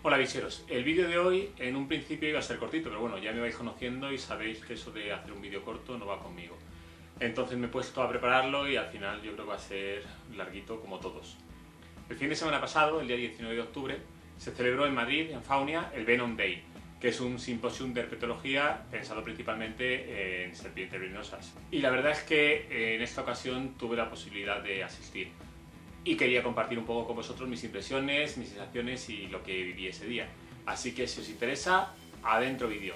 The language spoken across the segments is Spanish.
Hola bicheros, el vídeo de hoy en un principio iba a ser cortito, pero bueno, ya me vais conociendo y sabéis que eso de hacer un vídeo corto no va conmigo. Entonces me he puesto a prepararlo y al final yo creo que va a ser larguito como todos. El fin de semana pasado, el día 19 de octubre, se celebró en Madrid, en Faunia, el Venom Day, que es un simposium de herpetología pensado principalmente en serpientes venenosas. Y la verdad es que en esta ocasión tuve la posibilidad de asistir. Y quería compartir un poco con vosotros mis impresiones, mis sensaciones y lo que viví ese día. Así que si os interesa, adentro vídeo.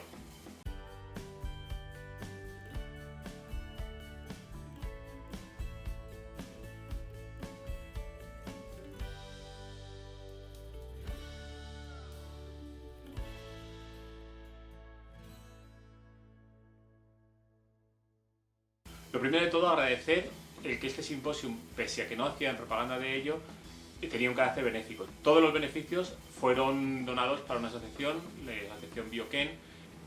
Lo primero de todo, agradecer el que este simposium, pese a que no hacían propaganda de ello, tenía un carácter benéfico. Todos los beneficios fueron donados para una asociación, la asociación Bioken.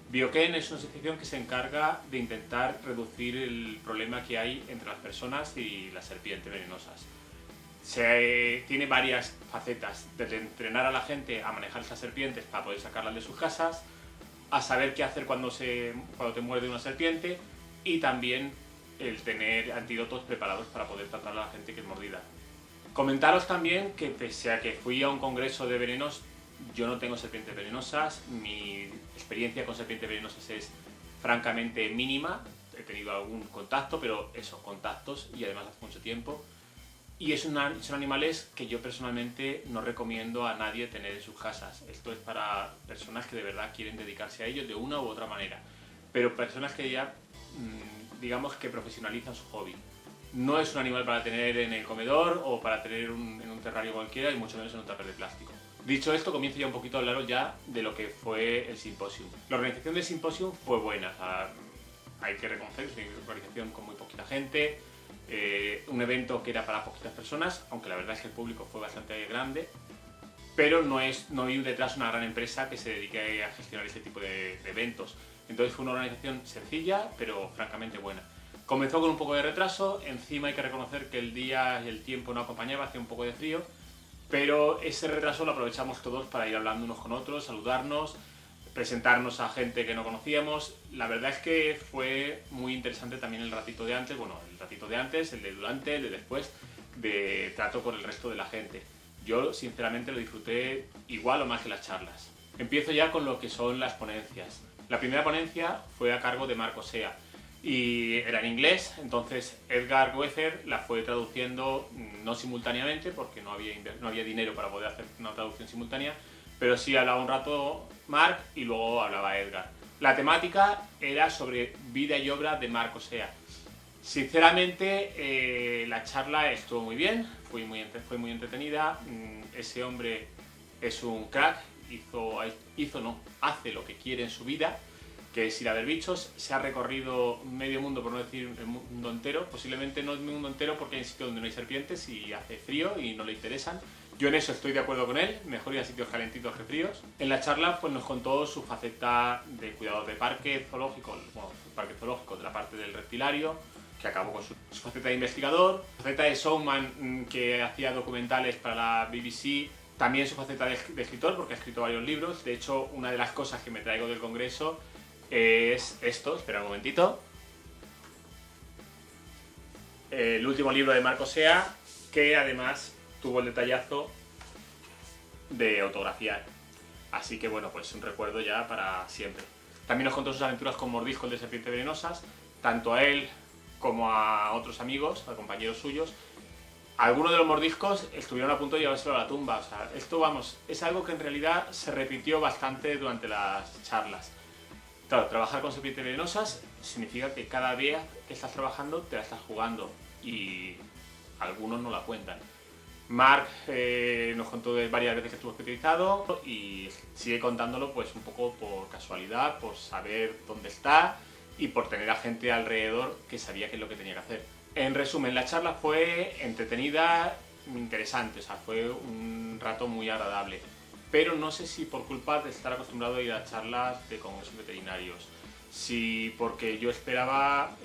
Bioken es una asociación que se encarga de intentar reducir el problema que hay entre las personas y las serpientes venenosas. Tiene varias facetas, desde entrenar a la gente a manejar estas serpientes para poder sacarlas de sus casas, a saber qué hacer cuando te muerde una serpiente y también el tener antídotos preparados para poder tratar a la gente que es mordida. Comentaros también que pese a que fui a un congreso de venenos, yo no tengo serpientes venenosas, mi experiencia con serpientes venenosas es francamente mínima, he tenido algún contacto, pero esos contactos y además hace mucho tiempo. Y son animales que yo personalmente no recomiendo a nadie tener en sus casas. Esto es para personas que de verdad quieren dedicarse a ellos de una u otra manera, pero personas que ya digamos que profesionalizan su hobby. No es un animal para tener en el comedor o para tener en un terrario cualquiera y mucho menos en un tupper de plástico. Dicho esto, comienzo ya un poquito a hablaros ya de lo que fue el simposium. La organización del simposium fue buena, o sea, hay que reconocer que es una organización con muy poquita gente, un evento que era para poquitas personas, aunque la verdad es que el público fue bastante grande, pero no hay detrás una gran empresa que se dedique a gestionar este tipo de eventos. Entonces fue una organización sencilla, pero francamente buena. Comenzó con un poco de retraso, encima hay que reconocer que el día y el tiempo no acompañaba, hacía un poco de frío, pero ese retraso lo aprovechamos todos para ir hablando unos con otros, saludarnos, presentarnos a gente que no conocíamos. La verdad es que fue muy interesante también el ratito de antes, el de durante, el de después, de trato con el resto de la gente. Yo sinceramente lo disfruté igual o más que las charlas. Empiezo ya con lo que son las ponencias. La primera ponencia fue a cargo de Marc Osea y era en inglés, entonces Edgar Goefer la fue traduciendo no simultáneamente porque no había dinero para poder hacer una traducción simultánea, pero sí hablaba un rato Marc y luego hablaba Edgar. La temática era sobre vida y obra de Marc Osea. Sinceramente la charla estuvo muy bien, fue muy entretenida. Ese hombre es un crack, hace lo que quiere en su vida, que es ir a ver bichos. Se ha recorrido medio mundo, por no decir el mundo entero, posiblemente no el mundo entero porque hay sitios donde no hay serpientes y hace frío y no le interesan. Yo en eso estoy de acuerdo con él, mejor ir a sitios calentitos que fríos. En la charla pues, nos contó su faceta de cuidador de parque zoológico, de la parte del reptilario, que acabó con su faceta de investigador, su faceta de showman, que hacía documentales para la BBC, también su faceta de escritor, porque ha escrito varios libros. De hecho, una de las cosas que me traigo del congreso es esto, espera un momentito, el último libro de Marc Osea, que además tuvo el detallazo de autografiar. Así que bueno, pues un recuerdo ya para siempre. También nos contó sus aventuras con mordiscos de serpientes venenosas, tanto a él como a otros amigos, a compañeros suyos. Algunos de los mordiscos estuvieron a punto de llevárselo a la tumba. O sea, esto, vamos, es algo que en realidad se repitió bastante durante las charlas. Claro, trabajar con serpientes venenosas significa que cada día que estás trabajando te la estás jugando y algunos no la cuentan. Marc nos contó de varias veces que estuvo hospitalizado y sigue contándolo pues un poco por casualidad, por saber dónde está y por tener a gente alrededor que sabía qué es lo que tenía que hacer. En resumen, la charla fue entretenida, interesante, o sea, fue un rato muy agradable. Pero no sé si por culpa de estar acostumbrado a ir a charlas de congresos veterinarios, si porque yo esperaba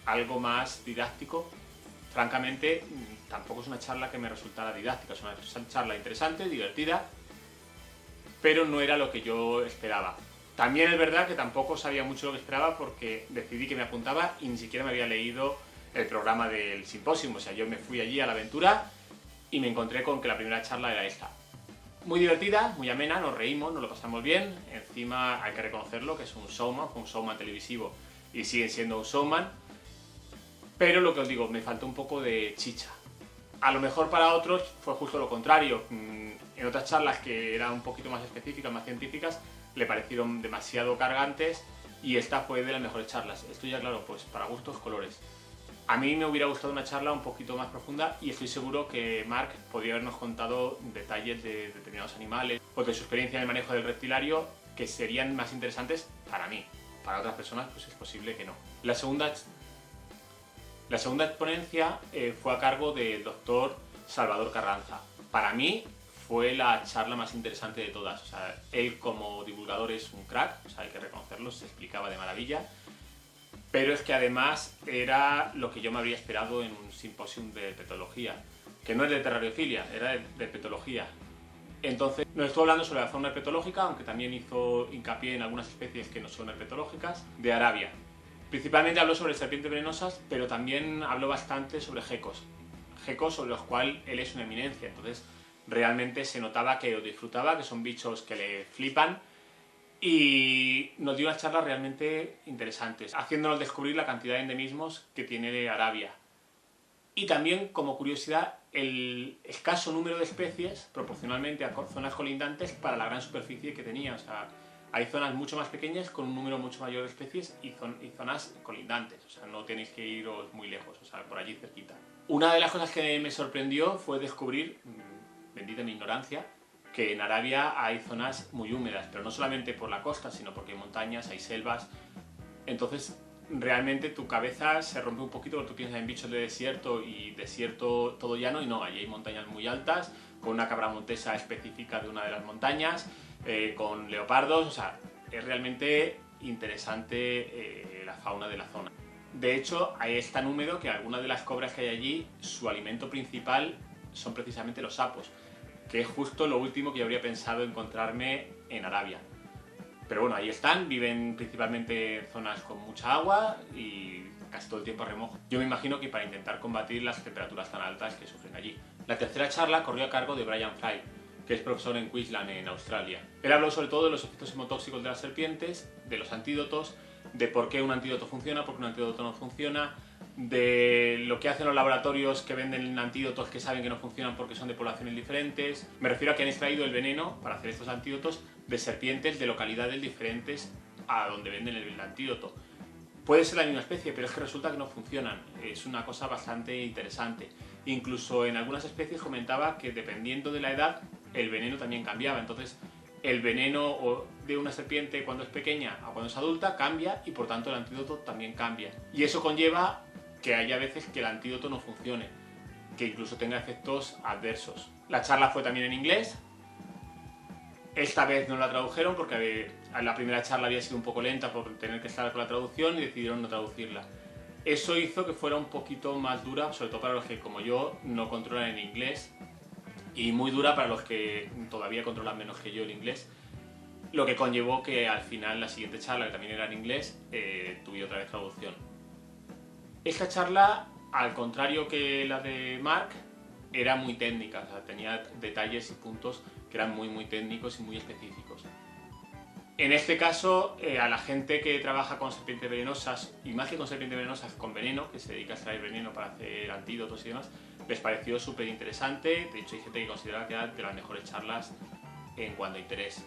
algo más didáctico. Francamente, tampoco es una charla que me resultara didáctica, es una charla interesante, divertida, pero no era lo que yo esperaba. También es verdad que tampoco sabía mucho lo que esperaba porque decidí que me apuntaba y ni siquiera me había leído el programa del simposio. O sea, yo me fui allí a la aventura y me encontré con que la primera charla era esta. Muy divertida, muy amena, nos reímos, nos lo pasamos bien. Encima hay que reconocerlo, que es un showman, fue un showman televisivo y sigue siendo un showman. Pero lo que os digo, me faltó un poco de chicha. A lo mejor para otros fue justo lo contrario. En otras charlas que eran un poquito más específicas, más científicas, le parecieron demasiado cargantes y esta fue de las mejores charlas. Esto ya claro, pues para gustos colores. A mí me hubiera gustado una charla un poquito más profunda y estoy seguro que Mark podría habernos contado detalles de determinados animales o de su experiencia en el manejo del reptilario que serían más interesantes para mí. Para otras personas pues es posible que no. La segunda ponencia fue a cargo del doctor Salvador Carranza. Para mí fue la charla más interesante de todas. O sea, él como divulgador es un crack, o sea, hay que reconocerlo, se explicaba de maravilla. Pero es que además era lo que yo me habría esperado en un simposium de herpetología, que no es de terrariofilia, era de herpetología. Entonces nos estuvo hablando sobre la fauna herpetológica, aunque también hizo hincapié en algunas especies que no son herpetológicas, de Arabia. Principalmente habló sobre serpientes venenosas, pero también habló bastante sobre gecos. Gecos sobre los cuales él es una eminencia, entonces realmente se notaba que lo disfrutaba, que son bichos que le flipan, y nos dio unas charlas realmente interesantes, haciéndonos descubrir la cantidad de endemismos que tiene Arabia. Y también, como curiosidad, el escaso número de especies proporcionalmente a zonas colindantes para la gran superficie que tenía. O sea, hay zonas mucho más pequeñas con un número mucho mayor de especies y zonas colindantes. O sea, no tenéis que iros muy lejos, o sea, por allí cerquita. Una de las cosas que me sorprendió fue descubrir, bendita mi ignorancia, que en Arabia hay zonas muy húmedas, pero no solamente por la costa, sino porque hay montañas, hay selvas. Entonces, realmente tu cabeza se rompe un poquito porque tú piensas en bichos de desierto y desierto todo llano, y no, allí hay montañas muy altas, con una cabra montesa específica de una de las montañas, con leopardos, o sea, es realmente interesante la fauna de la zona. De hecho, ahí es tan húmedo que algunas de las cobras que hay allí, su alimento principal son precisamente los sapos, que es justo lo último que yo habría pensado encontrarme en Arabia. Pero bueno, ahí están, viven principalmente en zonas con mucha agua y casi todo el tiempo a remojo. Yo me imagino que para intentar combatir las temperaturas tan altas que sufren allí. La tercera charla corrió a cargo de Brian Fry, que es profesor en Queensland, en Australia. Él habló sobre todo de los efectos hemotóxicos de las serpientes, de los antídotos, de por qué un antídoto funciona, por qué un antídoto no funciona, de lo que hacen los laboratorios que venden antídotos que saben que no funcionan porque son de poblaciones diferentes. Me refiero a que han extraído el veneno para hacer estos antídotos de serpientes de localidades diferentes a donde venden el antídoto. Puede ser la misma especie, pero es que resulta que no funcionan. Es una cosa bastante interesante. Incluso en algunas especies comentaba que dependiendo de la edad, el veneno también cambiaba. Entonces, el veneno de una serpiente cuando es pequeña a cuando es adulta cambia y por tanto el antídoto también cambia. Y eso conlleva que haya veces que el antídoto no funcione, que incluso tenga efectos adversos. La charla fue también en inglés. Esta vez no la tradujeron porque la primera charla había sido un poco lenta por tener que estar con la traducción y decidieron no traducirla. Eso hizo que fuera un poquito más dura, sobre todo para los que, como yo, no controlan el inglés, y muy dura para los que todavía controlan menos que yo el inglés, lo que conllevó que al final la siguiente charla, que también era en inglés, tuviera otra vez traducción. Esta charla, al contrario que la de Mark, era muy técnica, o sea, tenía detalles y puntos que eran muy técnicos y muy específicos. En este caso, a la gente que trabaja con serpientes venenosas, y más que con serpientes venenosas, con veneno, que se dedica a extraer veneno para hacer antídotos y demás, les pareció súper interesante. De hecho, hay gente que considera que era de las mejores charlas en cuanto a interés.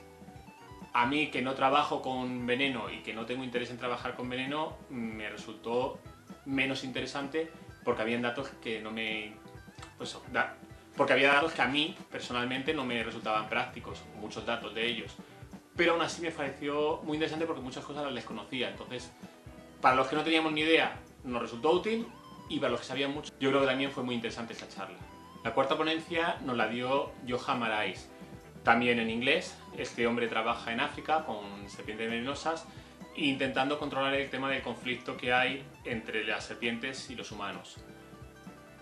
A mí, que no trabajo con veneno y que no tengo interés en trabajar con veneno, me resultó menos interesante porque habían datos que no me... porque había datos que a mí, personalmente, no me resultaban prácticos, muchos datos de ellos. Pero aún así me pareció muy interesante porque muchas cosas las desconocía. Entonces, para los que no teníamos ni idea, nos resultó útil, y para los que sabían mucho, yo creo que también fue muy interesante esta charla. La cuarta ponencia nos la dio Johan Marais, también en inglés. Este hombre trabaja en África con serpientes venenosas, intentando controlar el tema del conflicto que hay entre las serpientes y los humanos.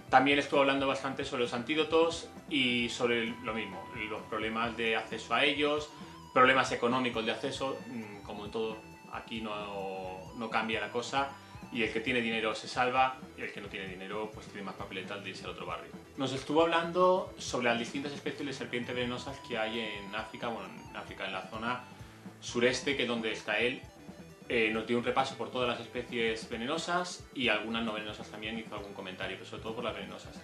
También estuvo hablando bastante sobre los antídotos y sobre lo mismo, los problemas de acceso a ellos, problemas económicos de acceso, como en todo, aquí no cambia la cosa, y el que tiene dinero se salva, y el que no tiene dinero pues tiene más papeletas de irse al otro barrio. Nos estuvo hablando sobre las distintas especies de serpientes venenosas que hay en África, bueno, en África, en la zona sureste, que es donde está él. Nos dio un repaso por todas las especies venenosas y algunas no venenosas también, hizo algún comentario, pero sobre todo por las venenosas.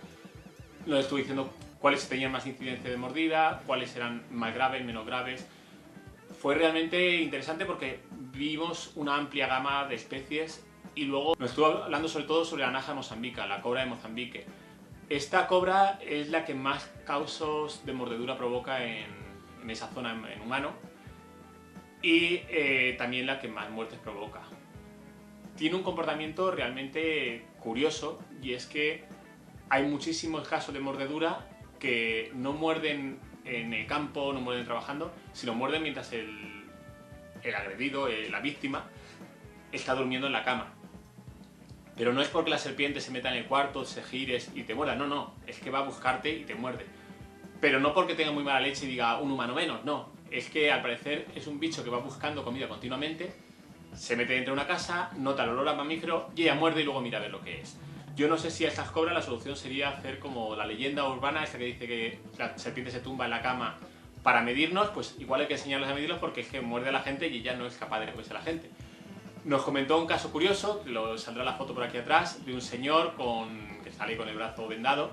Nos estuvo diciendo cuáles tenían más incidencia de mordida, cuáles eran más graves, menos graves. Fue realmente interesante porque vimos una amplia gama de especies y luego nos estuvo hablando sobre todo sobre la naja mozambica, la cobra de Mozambique. Esta cobra es la que más casos de mordedura provoca en esa zona en humano y también la que más muertes provoca. Tiene un comportamiento realmente curioso, y es que hay muchísimos casos de mordedura que no muerden en el campo, no muerden trabajando, sino muerden mientras el agredido, la víctima, está durmiendo en la cama. Pero no es porque la serpiente se meta en el cuarto, se gires y te muerda, no, es que va a buscarte y te muerde. Pero no porque tenga muy mala leche y diga un humano menos, no. Es que al parecer es un bicho que va buscando comida continuamente, se mete dentro de una casa, nota el olor a mamífero y ella muerde y luego mira a ver lo que es. Yo no sé si a estas cobras la solución sería hacer como la leyenda urbana esta que dice que la serpiente se tumba en la cama para medirnos, pues igual hay que enseñarles a medirlos porque es que muerde a la gente y ella no es capaz de comerse a la gente. Nos comentó un caso curioso, saldrá la foto por aquí atrás, de un señor que sale con el brazo vendado,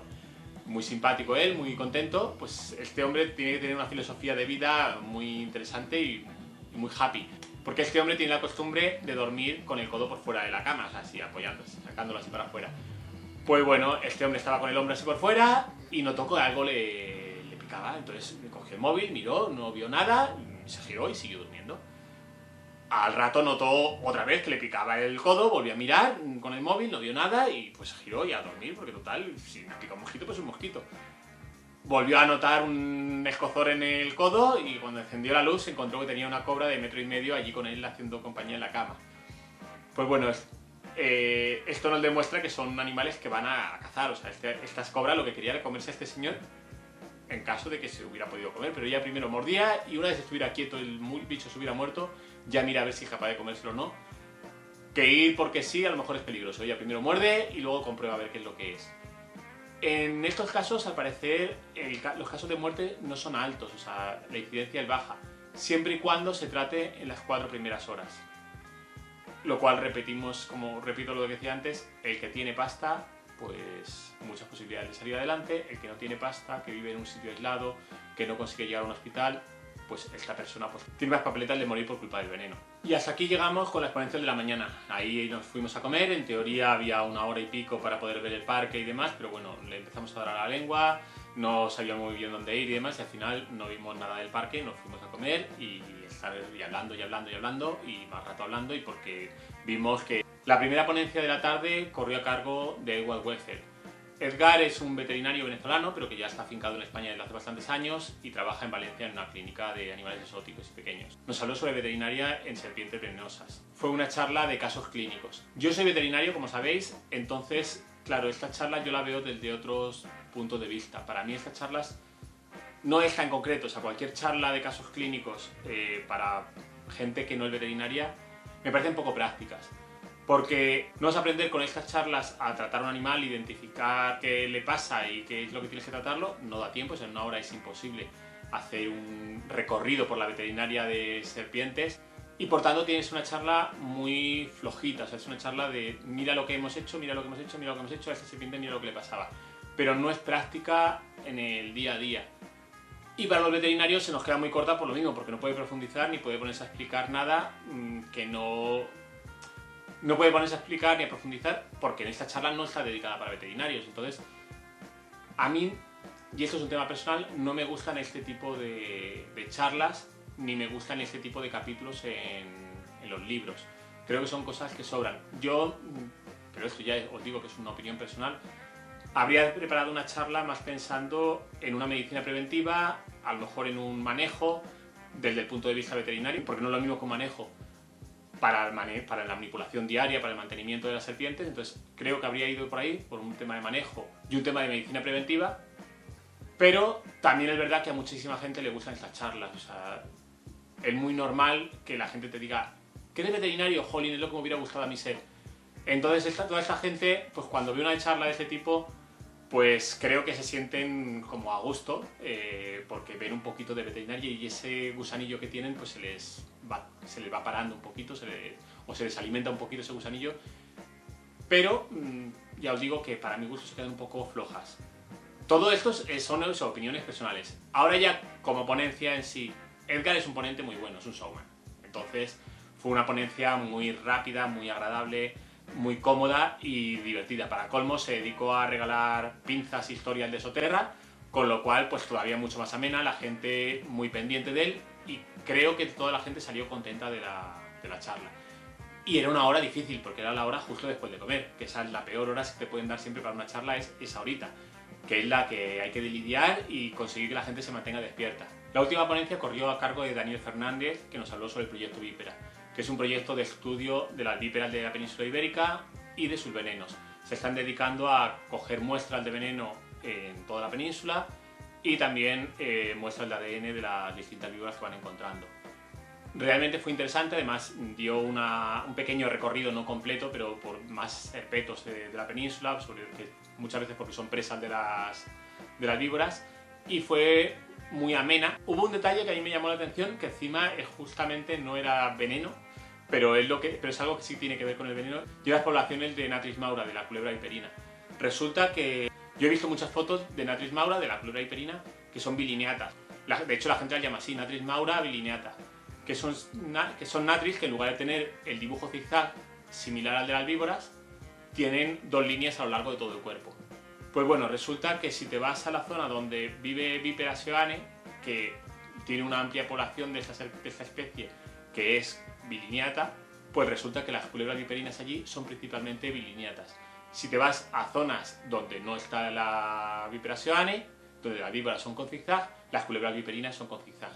muy simpático él, muy contento. Pues este hombre tiene que tener una filosofía de vida muy interesante y muy happy. Porque este hombre tiene la costumbre de dormir con el codo por fuera de la cama, o sea, así apoyándose, sacándolo así para afuera. Pues bueno, este hombre estaba con el hombro así por fuera y notó que algo le picaba. Entonces cogió el móvil, miró, no vio nada, se giró y siguió durmiendo. Al rato notó otra vez que le picaba el codo, volvió a mirar con el móvil, no vio nada y pues se giró y a dormir, porque total, si me pica un mosquito, pues un mosquito. Volvió a notar un escozor en el codo y cuando encendió la luz se encontró que tenía una cobra de 1,5 metros allí con él haciendo compañía en la cama. Pues bueno, esto nos demuestra que son animales que van a cazar, o sea, estas cobras lo que quería era comerse a este señor en caso de que se hubiera podido comer, pero ella primero mordía y una vez estuviera quieto el bicho se hubiera muerto, ya mira a ver si es capaz de comérselo o no. Que ir porque sí a lo mejor es peligroso, ella primero muerde y luego comprueba a ver qué es lo que es. En estos casos, al parecer, los casos de muerte no son altos, o sea, la incidencia es baja, siempre y cuando se trate en las 4 primeras horas. Lo cual repito lo que decía antes, el que tiene pasta, pues muchas posibilidades de salir adelante. El que no tiene pasta, que vive en un sitio aislado, que no consigue llegar a un hospital, pues esta persona pues, tiene más papeletas de morir por culpa del veneno. Y hasta aquí llegamos con la exponencial de la mañana. Ahí nos fuimos a comer, en teoría había 1 hora y pico para poder ver el parque y demás, pero bueno, le empezamos a dar a la lengua, no sabíamos muy bien dónde ir y demás, y al final no vimos nada del parque, nos fuimos a comer y estar hablando y más rato hablando, y porque vimos que la primera ponencia de la tarde corrió a cargo de Edward Welcher. Edgar es un veterinario venezolano, pero que ya está afincado en España desde hace bastantes años y trabaja en Valencia en una clínica de animales exóticos y pequeños. Nos habló sobre veterinaria en serpientes venenosas. Fue una charla de casos clínicos. Yo soy veterinario, como sabéis, entonces, claro, esta charla yo la veo desde otros puntos de vista. Para mí estas charlas, no esta en concreto, o sea, cualquier charla de casos clínicos para gente que no es veterinaria, me parecen poco prácticas. Porque no vas a aprender con estas charlas a tratar a un animal, identificar qué le pasa y qué es lo que tienes que tratarlo, no da tiempo, en 1 hora es imposible hacer un recorrido por la veterinaria de serpientes y por tanto tienes una charla muy flojita, o sea, es una charla de mira lo que hemos hecho, mira lo que hemos hecho, mira lo que hemos hecho, a esta serpiente mira lo que le pasaba, pero no es práctica en el día a día. Y para los veterinarios se nos queda muy corta por lo mismo, porque no puede profundizar ni puede ponerse a explicar nada que no puede ponerse a explicar ni a profundizar, porque en esta charla no está dedicada para veterinarios. Entonces, a mí, y esto es un tema personal, no me gustan este tipo de charlas, ni me gustan este tipo de capítulos en los libros. Creo que son cosas que sobran. Yo, pero esto ya os digo que es una opinión personal, habría preparado una charla más pensando en una medicina preventiva, a lo mejor en un manejo desde el punto de vista veterinario, porque no es lo mismo que un manejo para la manipulación diaria, para el mantenimiento de las serpientes. Entonces creo que habría ido por ahí, por un tema de manejo y un tema de medicina preventiva, pero también es verdad que a muchísima gente le gustan estas charlas. O sea, es muy normal que la gente te diga ¿qué eres veterinario? Jolín, es lo que me hubiera gustado a mí ser. Entonces toda esta gente, pues cuando ve una charla de este tipo, pues creo que se sienten como a gusto, porque ven un poquito de veterinaria y ese gusanillo que tienen pues se les va parando un poquito, o se les alimenta un poquito ese gusanillo. Pero ya os digo que para mi gusto se quedan un poco flojas. Todo esto son opiniones personales. Ahora ya como ponencia en sí, Edgar es un ponente muy bueno, es un showman. Entonces fue una ponencia muy rápida, muy agradable, muy cómoda y divertida. Para colmo se dedicó a regalar pinzas historias de Soterra, con lo cual pues todavía mucho más amena, la gente muy pendiente de él y creo que toda la gente salió contenta de la charla. Y era una hora difícil porque era la hora justo después de comer, que esa es la peor hora que te pueden dar siempre para una charla, es esa horita, que es la que hay que lidiar y conseguir que la gente se mantenga despierta. La última ponencia corrió a cargo de Daniel Fernández, que nos habló sobre el proyecto Vípera, que es un proyecto de estudio de las víperas de la península ibérica y de sus venenos. Se están dedicando a coger muestras de veneno en toda la península y también muestras de ADN de las distintas víboras que van encontrando. Realmente fue interesante, además dio un pequeño recorrido, no completo, pero por más herpetos de la península, muchas veces porque son presas de las víboras, y fue muy amena. Hubo un detalle que a mí me llamó la atención, que encima justamente no era veneno, pero es algo que sí tiene que ver con el veneno, y las poblaciones de Natris maura, de la culebra viperina. Resulta que yo he visto muchas fotos de Natris maura, de la culebra viperina, que son bilineatas. De hecho la gente las llama así, Natris maura bilineata, que son natris que en lugar de tener el dibujo zigzag similar al de las víboras, tienen dos líneas a lo largo de todo el cuerpo. Pues bueno, resulta que si te vas a la zona donde vive Vipera seoane, que tiene una amplia población de esta especie, que es bilineata, pues resulta que las culebras viperinas allí son principalmente bilineatas. Si te vas a zonas donde no está la Vipera seoane, donde las víboras son con zigzag, las culebras viperinas son con zigzag.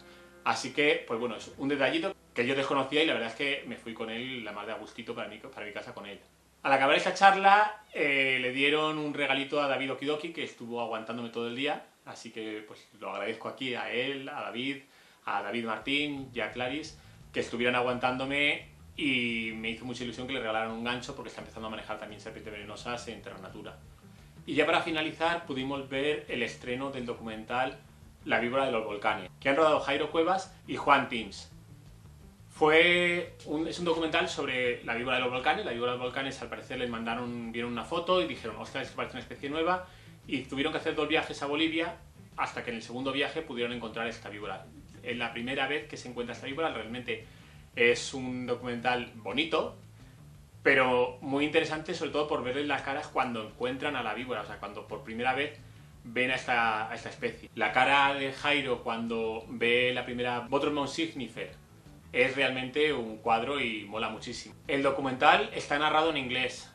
Así que, pues bueno, es un detallito que yo desconocía y la verdad es que me fui con él la más de a gustito para mi casa con él. Al acabar esta charla le dieron un regalito a David Okidoki, que estuvo aguantándome todo el día, así que pues lo agradezco aquí a él, a David Martín y a Claris, que estuvieran aguantándome, y me hizo mucha ilusión que le regalaran un gancho porque está empezando a manejar también serpientes venenosas en Terra Natura. Y ya para finalizar pudimos ver el estreno del documental La víbora de los volcanes, que han rodado Jairo Cuevas y Juan Teams. Es un documental sobre la víbora de los volcanes. La víbora de los volcanes, al parecer, vieron una foto y dijeron, ostras, esto parece una especie nueva, y tuvieron que hacer 2 viajes a Bolivia hasta que en el segundo viaje pudieron encontrar esta víbora. Es la primera vez que se encuentra esta víbora. Realmente es un documental bonito, pero muy interesante, sobre todo por verles las caras cuando encuentran a la víbora, o sea, cuando por primera vez ven a esta especie. La cara de Jairo cuando ve la primera Botromon signifer es realmente un cuadro y mola muchísimo. El documental está narrado en inglés,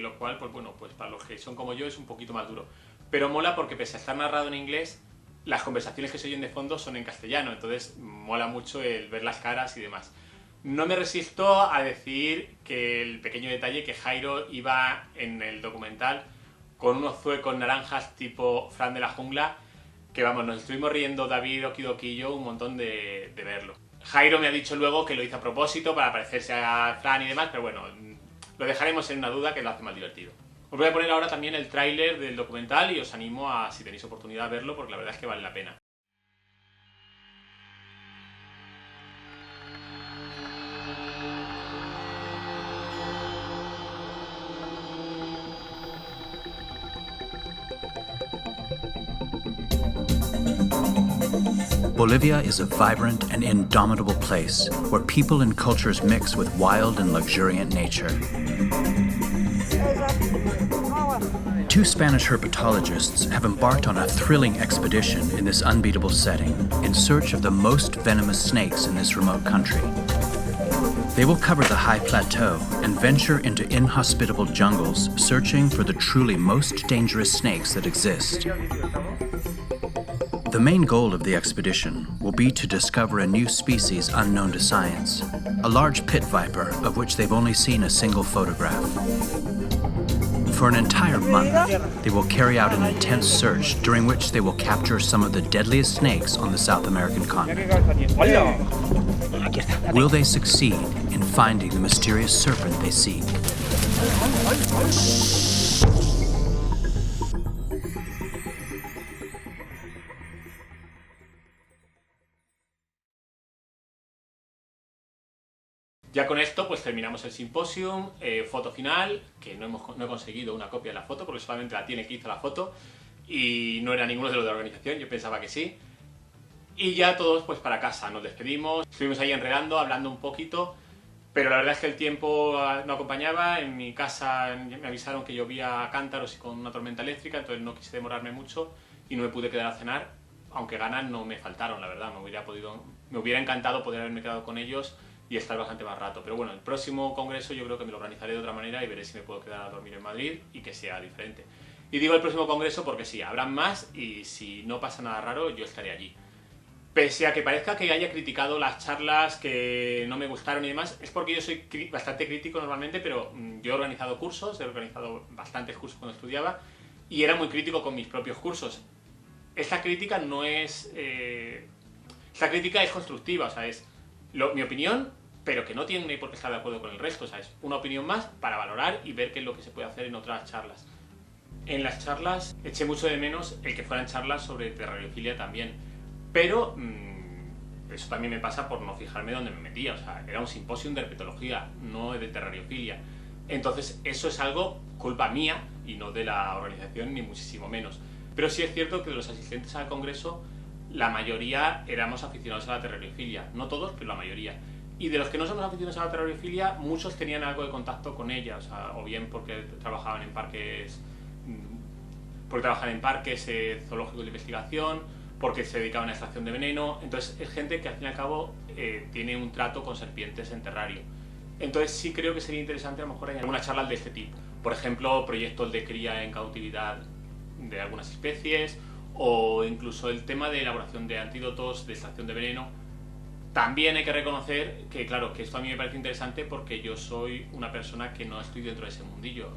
lo cual, pues bueno, pues para los que son como yo es un poquito más duro. Pero mola porque pese a estar narrado en inglés, las conversaciones que se oyen de fondo son en castellano, entonces mola mucho el ver las caras y demás. No me resisto a decir que el pequeño detalle que Jairo iba en el documental con unos zuecos naranjas tipo Fran de la jungla, que vamos, nos estuvimos riendo David, Okidoki y yo un montón de verlo. Jairo me ha dicho luego que lo hizo a propósito para parecerse a Fran y demás, pero bueno, lo dejaremos en una duda, que lo hace más divertido. Os voy a poner ahora también el tráiler del documental y os animo a, si tenéis oportunidad, a verlo, porque la verdad es que vale la pena. Bolivia is a vibrant and indomitable place where people and cultures mix with wild and luxuriant nature. 2 Spanish herpetologists have embarked on a thrilling expedition in this unbeatable setting in search of the most venomous snakes in this remote country. They will cover the high plateau and venture into inhospitable jungles searching for the truly most dangerous snakes that exist. The main goal of the expedition will be to discover a new species unknown to science, a large pit viper of which they've only seen a single photograph. For an entire month, they will carry out an intense search during which they will capture some of the deadliest snakes on the South American continent. la izquierda. Date. Will they succeed in finding the mysterious serpent they seek? Ya con esto pues terminamos el simposium, foto final, que no he conseguido una copia de la foto porque solamente la tiene que hizo la foto y no era ninguno de los de la organización, yo pensaba que sí. Y ya todos pues para casa, nos despedimos, estuvimos ahí enredando, hablando un poquito, pero la verdad es que el tiempo no acompañaba. En mi casa me avisaron que llovía a cántaros y con una tormenta eléctrica, entonces no quise demorarme mucho y no me pude quedar a cenar, aunque ganas no me faltaron, la verdad, me hubiera encantado poder haberme quedado con ellos y estar bastante más rato. Pero bueno, el próximo congreso yo creo que me lo organizaré de otra manera y veré si me puedo quedar a dormir en Madrid y que sea diferente. Y digo el próximo congreso porque sí, habrán más y si no pasa nada raro yo estaré allí. Pese a que parezca que haya criticado las charlas que no me gustaron y demás, es porque yo soy bastante crítico normalmente, pero yo he organizado cursos, he organizado bastantes cursos cuando estudiaba y era muy crítico con mis propios cursos. Esta crítica no es... esta crítica es constructiva, o sea, es mi opinión, pero que no tiene por qué estar de acuerdo con el resto, o sea, es una opinión más para valorar y ver qué es lo que se puede hacer en otras charlas. En las charlas eché mucho de menos el que fueran charlas sobre terrariofilia también, pero eso también me pasa por no fijarme dónde me metía, o sea, era un simposium de herpetología, no de terrariofilia. Entonces eso es algo culpa mía y no de la organización ni muchísimo menos. Pero sí es cierto que de los asistentes al congreso la mayoría éramos aficionados a la terrariofilia, no todos, pero la mayoría. Y de los que no somos aficionados a la terrariofilia, muchos tenían algo de contacto con ella, o sea, o bien porque trabajaban en parques, zoológicos de investigación, porque se dedicaban a extracción de veneno. Entonces es gente que al fin y al cabo tiene un trato con serpientes en terrario. Entonces sí creo que sería interesante a lo mejor algunas charlas de este tipo. Por ejemplo, proyectos de cría en cautividad de algunas especies, o incluso el tema de elaboración de antídotos, de extracción de veneno. También hay que reconocer que, claro, que esto a mí me parece interesante porque yo soy una persona que no estoy dentro de ese mundillo.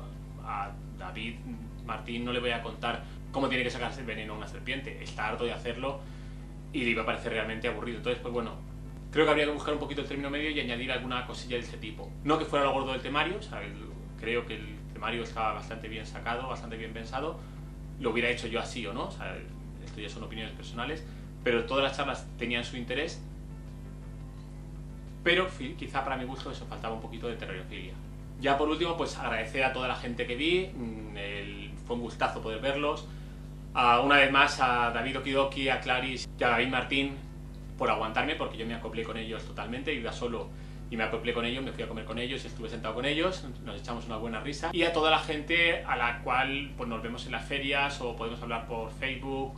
A David Martín no le voy a contar cómo tiene que sacarse el veneno a una serpiente. Está harto de hacerlo y le iba a parecer realmente aburrido. Entonces, pues bueno, creo que habría que buscar un poquito el término medio y añadir alguna cosilla de este tipo. No que fuera lo gordo del temario, o sea, creo que el temario estaba bastante bien sacado, bastante bien pensado. Lo hubiera hecho yo así o no, o sea, esto ya son opiniones personales, pero todas las charlas tenían su interés, pero quizá para mi gusto eso faltaba un poquito de terrariofilia. Ya por último, pues agradecer a toda la gente que vi, fue un gustazo poder verlos, una vez más a David Okidoki, a Claris y a David Martín por aguantarme, porque yo me acoplé con ellos totalmente, iba solo y me acoplé con ellos, me fui a comer con ellos, estuve sentado con ellos, nos echamos una buena risa. Y a toda la gente a la cual pues, nos vemos en las ferias o podemos hablar por Facebook,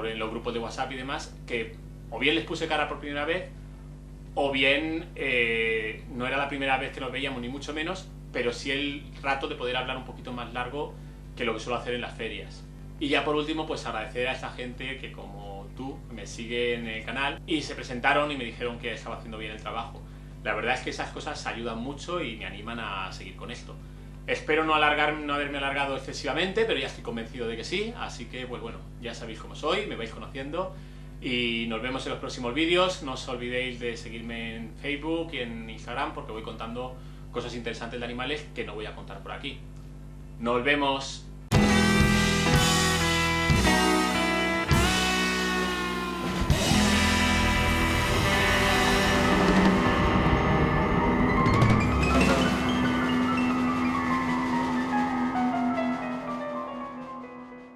en los grupos de WhatsApp y demás, que o bien les puse cara por primera vez, o bien no era la primera vez que nos veíamos ni mucho menos, pero sí el rato de poder hablar un poquito más largo que lo que suelo hacer en las ferias. Y ya por último, pues agradecer a esta gente que como tú me sigue en el canal y se presentaron y me dijeron que estaba haciendo bien el trabajo. La verdad es que esas cosas ayudan mucho y me animan a seguir con esto. Espero no haberme alargado excesivamente, pero ya estoy convencido de que sí, así que pues bueno, ya sabéis cómo soy, me vais conociendo y nos vemos en los próximos vídeos. No os olvidéis de seguirme en Facebook y en Instagram porque voy contando cosas interesantes de animales que no voy a contar por aquí. ¡Nos vemos!